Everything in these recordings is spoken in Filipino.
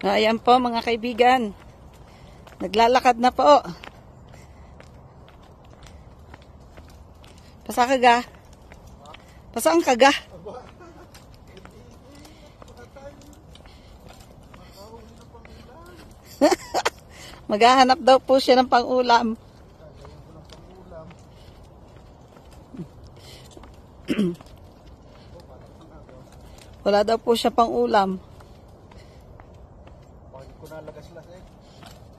Ayan po mga kaibigan. Naglalakad na po. Pasa ka ga? Pasaan ka ga? Maghahanap daw po siya ng pang-ulam. Wala daw po siya pang-ulam.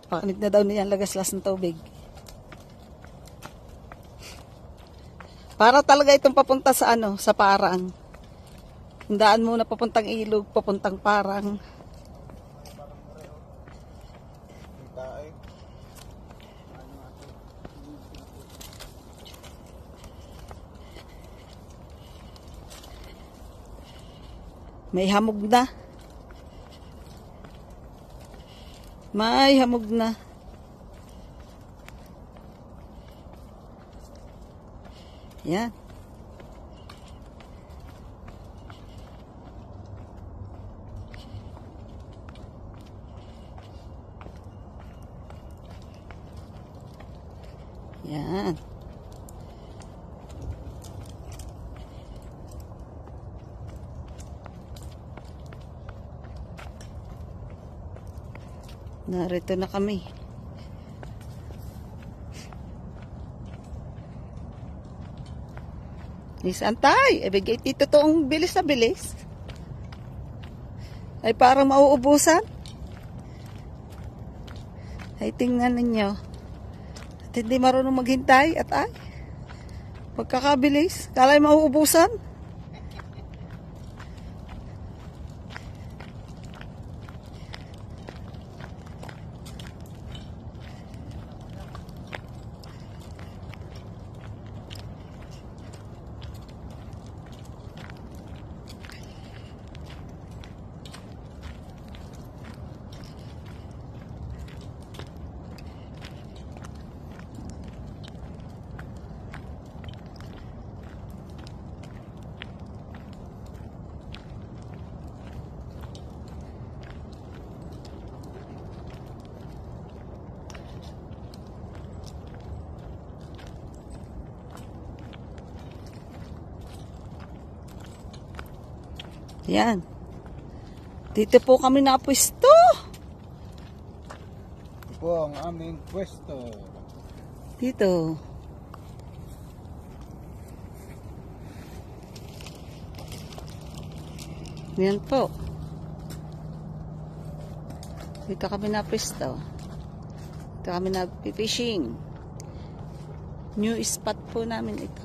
Pakinig na daw niya lagaslas ng tubig. Para talaga itong papunta sa ano, sa parang. Hindaan muna papuntang ilog, papuntang parang. May hamog na. May hamog na. Yan. Yan. Narito na kami. Nisantay, ibigay dito toong bilis na bilis. Ay parang mauubusan. Ay tingnan ninyo. At hindi marunong maghintay at ay. Pagkakabilis, kala'y mauubusan. Yan. Dito po kami napwesto. Ito po ang aming pwesto. Dito. Yan po. Dito kami napwesto. Dito kami nagpipishing. New spot po namin ito.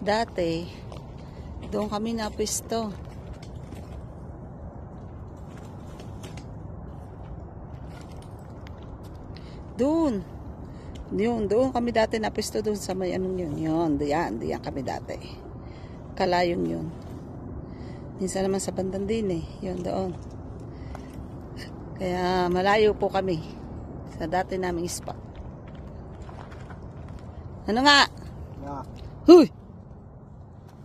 Dati doon kami napwesto. Doon kami dati napwesto doon sa may anong yun. Diyan kami dati. Kalayong yun. Minsan naman sa bandang din eh. Yun doon. Kaya malayo po kami sa dati naming spot. Ano nga? Yeah. Huy!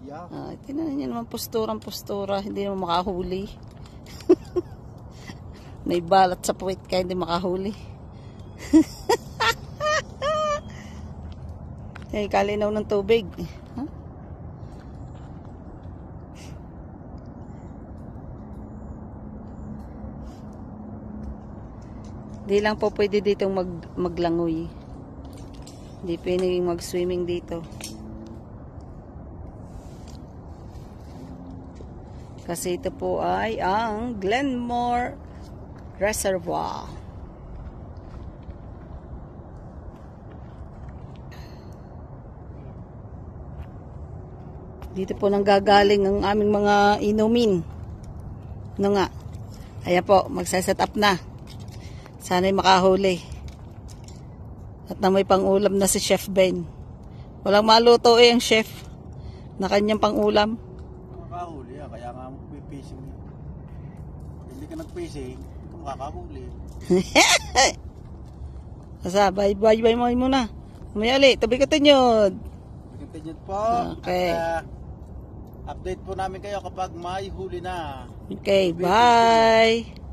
Yeah. Tinan niyo naman postura, hindi naman makahuli. May balat sa puwit kaya hindi makahuli. Ay, kalinaw ng tubig. Huh? Di lang po pwede ditong maglangoy. Hindi pwedeng mag-swimming dito. Kasi ito po ay ang Glenmore Reservoir. Dito po nanggagaling ang aming mga inumin. Ano nga? Ayan po, magsaset up na. Sana'y makahuli. At na may pang-ulam na si Chef Ben. Walang maluto ang chef na kanyang pang-ulam. Makakahuli kaya nga mag-fishing. Hindi ka nag-fishing, hindi ka makakahuli. Asa, bye mo muna. May ali, tabi ka tinyod. Continued po. Okay. At, Update po namin kayo kapag may huli na. Okay, bye!